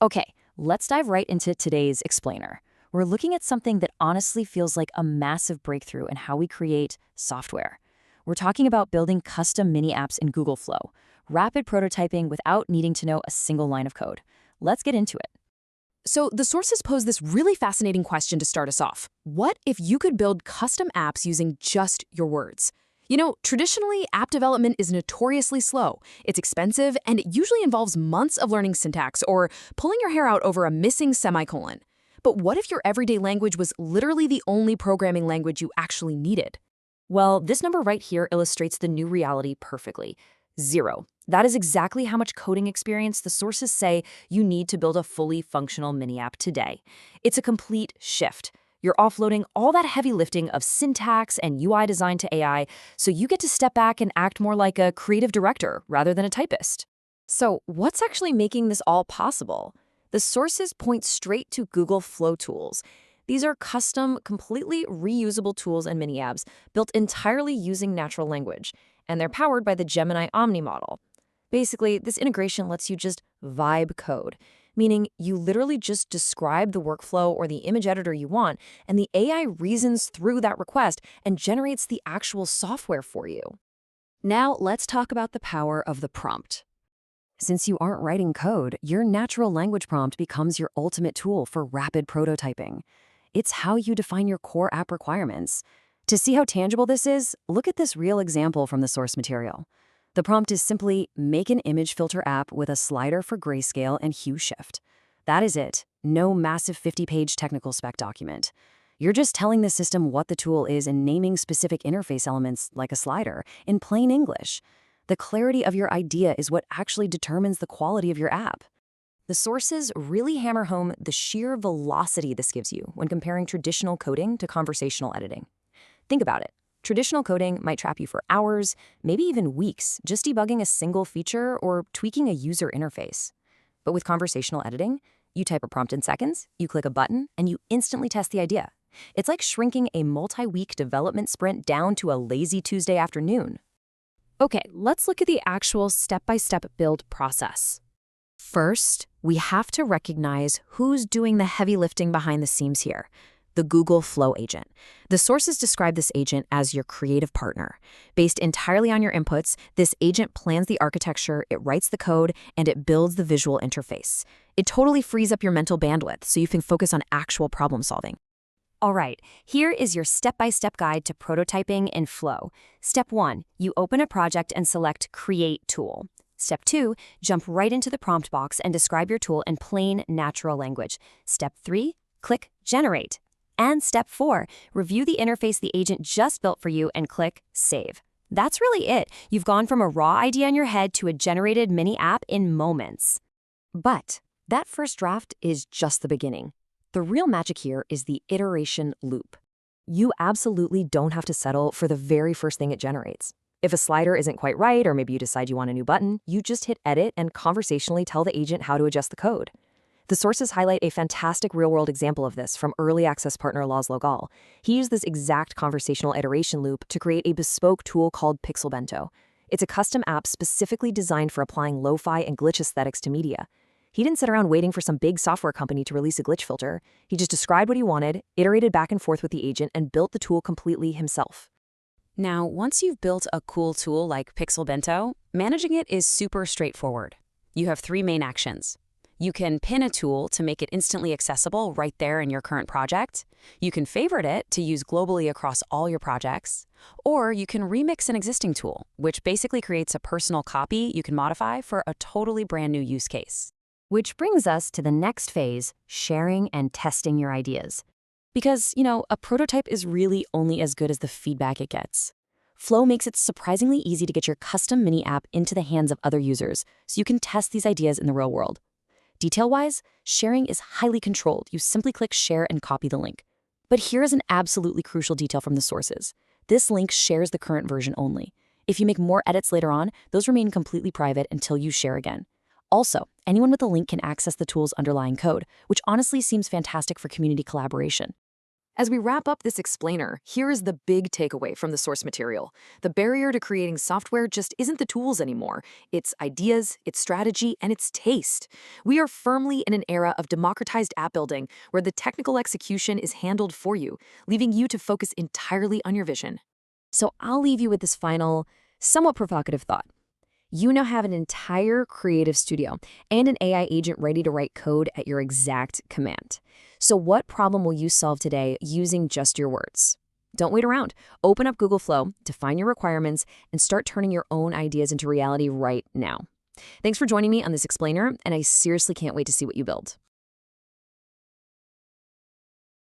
Okay, let's dive right into today's explainer. We're looking at something that honestly feels like a massive breakthrough in how we create software. We're talking about building custom mini apps in Google Flow, rapid prototyping without needing to know a single line of code. Let's get into it. So the sources pose this really fascinating question to start us off. What if you could build custom apps using just your words? Traditionally, app development is notoriously slow. It's expensive, and it usually involves months of learning syntax or pulling your hair out over a missing semicolon. But what if your everyday language was literally the only programming language you actually needed? Well, this number right here illustrates the new reality perfectly. 0. That is exactly how much coding experience the sources say you need to build a fully functional mini app today. It's a complete shift. You're offloading all that heavy lifting of syntax and UI design to AI, so you get to step back and act more like a creative director rather than a typist. So, what's actually making this all possible? The sources point straight to Google Flow tools. These are custom, completely reusable tools and mini apps built entirely using natural language, and they're powered by the Gemini Omni model. Basically, this integration lets you just vibe code, meaning you literally just describe the workflow or the image editor you want, and the AI reasons through that request and generates the actual software for you. Now, let's talk about the power of the prompt. Since you aren't writing code, your natural language prompt becomes your ultimate tool for rapid prototyping. It's how you define your core app requirements. To see how tangible this is, look at this real example from the source material. The prompt is simply, make an image filter app with a slider for grayscale and hue shift. That is it. No massive 50-page technical spec document. You're just telling the system what the tool is and naming specific interface elements, like a slider, in plain English. The clarity of your idea is what actually determines the quality of your app. The sources really hammer home the sheer velocity this gives you when comparing traditional coding to conversational editing. Think about it. Traditional coding might trap you for hours, maybe even weeks, just debugging a single feature or tweaking a user interface. But with conversational editing, you type a prompt in seconds, you click a button, and you instantly test the idea. It's like shrinking a multi-week development sprint down to a lazy Tuesday afternoon. Okay, let's look at the actual step-by-step build process. First, we have to recognize who's doing the heavy lifting behind the scenes here. The Google Flow agent. The sources describe this agent as your creative partner. Based entirely on your inputs, this agent plans the architecture, it writes the code, and it builds the visual interface. It totally frees up your mental bandwidth so you can focus on actual problem solving. All right, here is your step-by-step guide to prototyping in Flow. Step 1, you open a project and select Create Tool. Step 2, jump right into the prompt box and describe your tool in plain, natural language. Step 3, click Generate. And step 4, review the interface the agent just built for you and click Save. That's really it. You've gone from a raw idea in your head to a generated mini app in moments. But that first draft is just the beginning. The real magic here is the iteration loop. You absolutely don't have to settle for the very first thing it generates. If a slider isn't quite right, or maybe you decide you want a new button, you just hit Edit and conversationally tell the agent how to adjust the code. The sources highlight a fantastic real-world example of this from early access partner Laszlo Gall. He used this exact conversational iteration loop to create a bespoke tool called Pixel Bento. It's a custom app specifically designed for applying lo-fi and glitch aesthetics to media. He didn't sit around waiting for some big software company to release a glitch filter. He just described what he wanted, iterated back and forth with the agent, and built the tool completely himself. Now, once you've built a cool tool like Pixel Bento, managing it is super straightforward. You have 3 main actions. You can pin a tool to make it instantly accessible right there in your current project. You can favorite it to use globally across all your projects. Or you can remix an existing tool, which basically creates a personal copy you can modify for a totally brand new use case. Which brings us to the next phase, sharing and testing your ideas. Because, a prototype is really only as good as the feedback it gets. Flow makes it surprisingly easy to get your custom mini app into the hands of other users, so you can test these ideas in the real world. Detail-wise, sharing is highly controlled. You simply click Share and copy the link. But here is an absolutely crucial detail from the sources. This link shares the current version only. If you make more edits later on, those remain completely private until you share again. Also, anyone with a link can access the tool's underlying code, which honestly seems fantastic for community collaboration. As we wrap up this explainer, here is the big takeaway from the source material. The barrier to creating software just isn't the tools anymore. It's ideas, it's strategy, and it's taste. We are firmly in an era of democratized app building where the technical execution is handled for you, leaving you to focus entirely on your vision. So I'll leave you with this final, somewhat provocative thought. You now have an entire creative studio and an AI agent ready to write code at your exact command. So what problem will you solve today using just your words? Don't wait around. Open up Google Flow, define your requirements, and start turning your own ideas into reality right now. Thanks for joining me on this explainer, and I seriously can't wait to see what you build.